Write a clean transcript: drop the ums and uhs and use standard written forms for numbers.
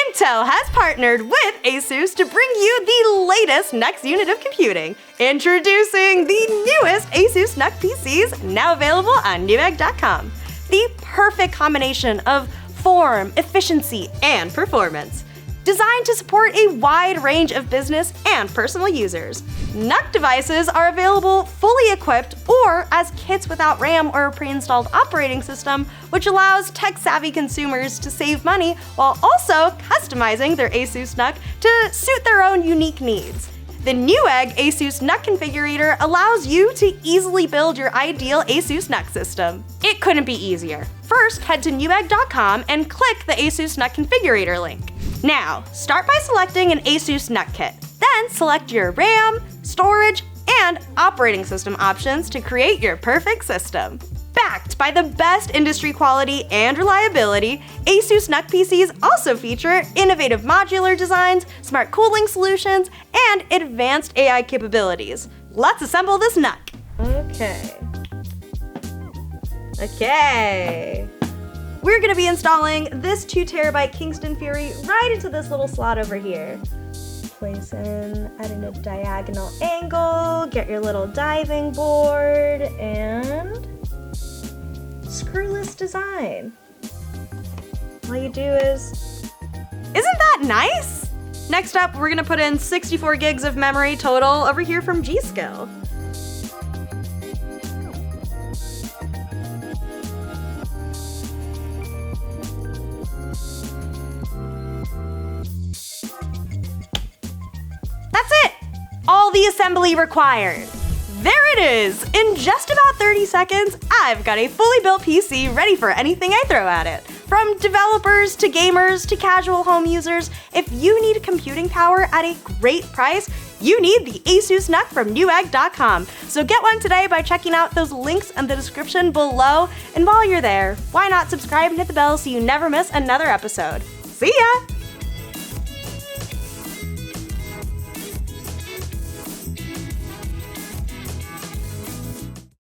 Intel has partnered with ASUS to bring you the latest next unit of computing. Introducing the newest ASUS NUC PCs, now available on Newegg.com. The perfect combination of form, efficiency, and performance. Designed to support a wide range of business and personal users. NUC devices are available fully equipped or as kits without RAM or a pre-installed operating system, which allows tech-savvy consumers to save money while also customizing their ASUS NUC to suit their own unique needs. The Newegg ASUS NUC Configurator allows you to easily build your ideal ASUS NUC system. It couldn't be easier. First, head to Newegg.com and click the ASUS NUC Configurator link. Now, start by selecting an ASUS NUC kit. Then select your RAM, storage, and operating system options to create your perfect system. Backed by the best industry quality and reliability, ASUS NUC PCs also feature innovative modular designs, smart cooling solutions, and advanced AI capabilities. Let's assemble this NUC. Okay. We're gonna be installing this 2TB Kingston Fury right into this little slot over here. Place in at a diagonal angle, get your little diving board, and screwless design. All you do is... Isn't that nice? Next up, we're gonna put in 64 gigs of memory total over here from G.Skill. That's it! All the assembly required. There it is! In just about 30 seconds, I've got a fully built PC ready for anything I throw at it. From developers to gamers to casual home users, if you need computing power at a great price, you need the ASUS NUC from Newegg.com. So get one today by checking out those links in the description below. And while you're there, why not subscribe and hit the bell so you never miss another episode. See ya!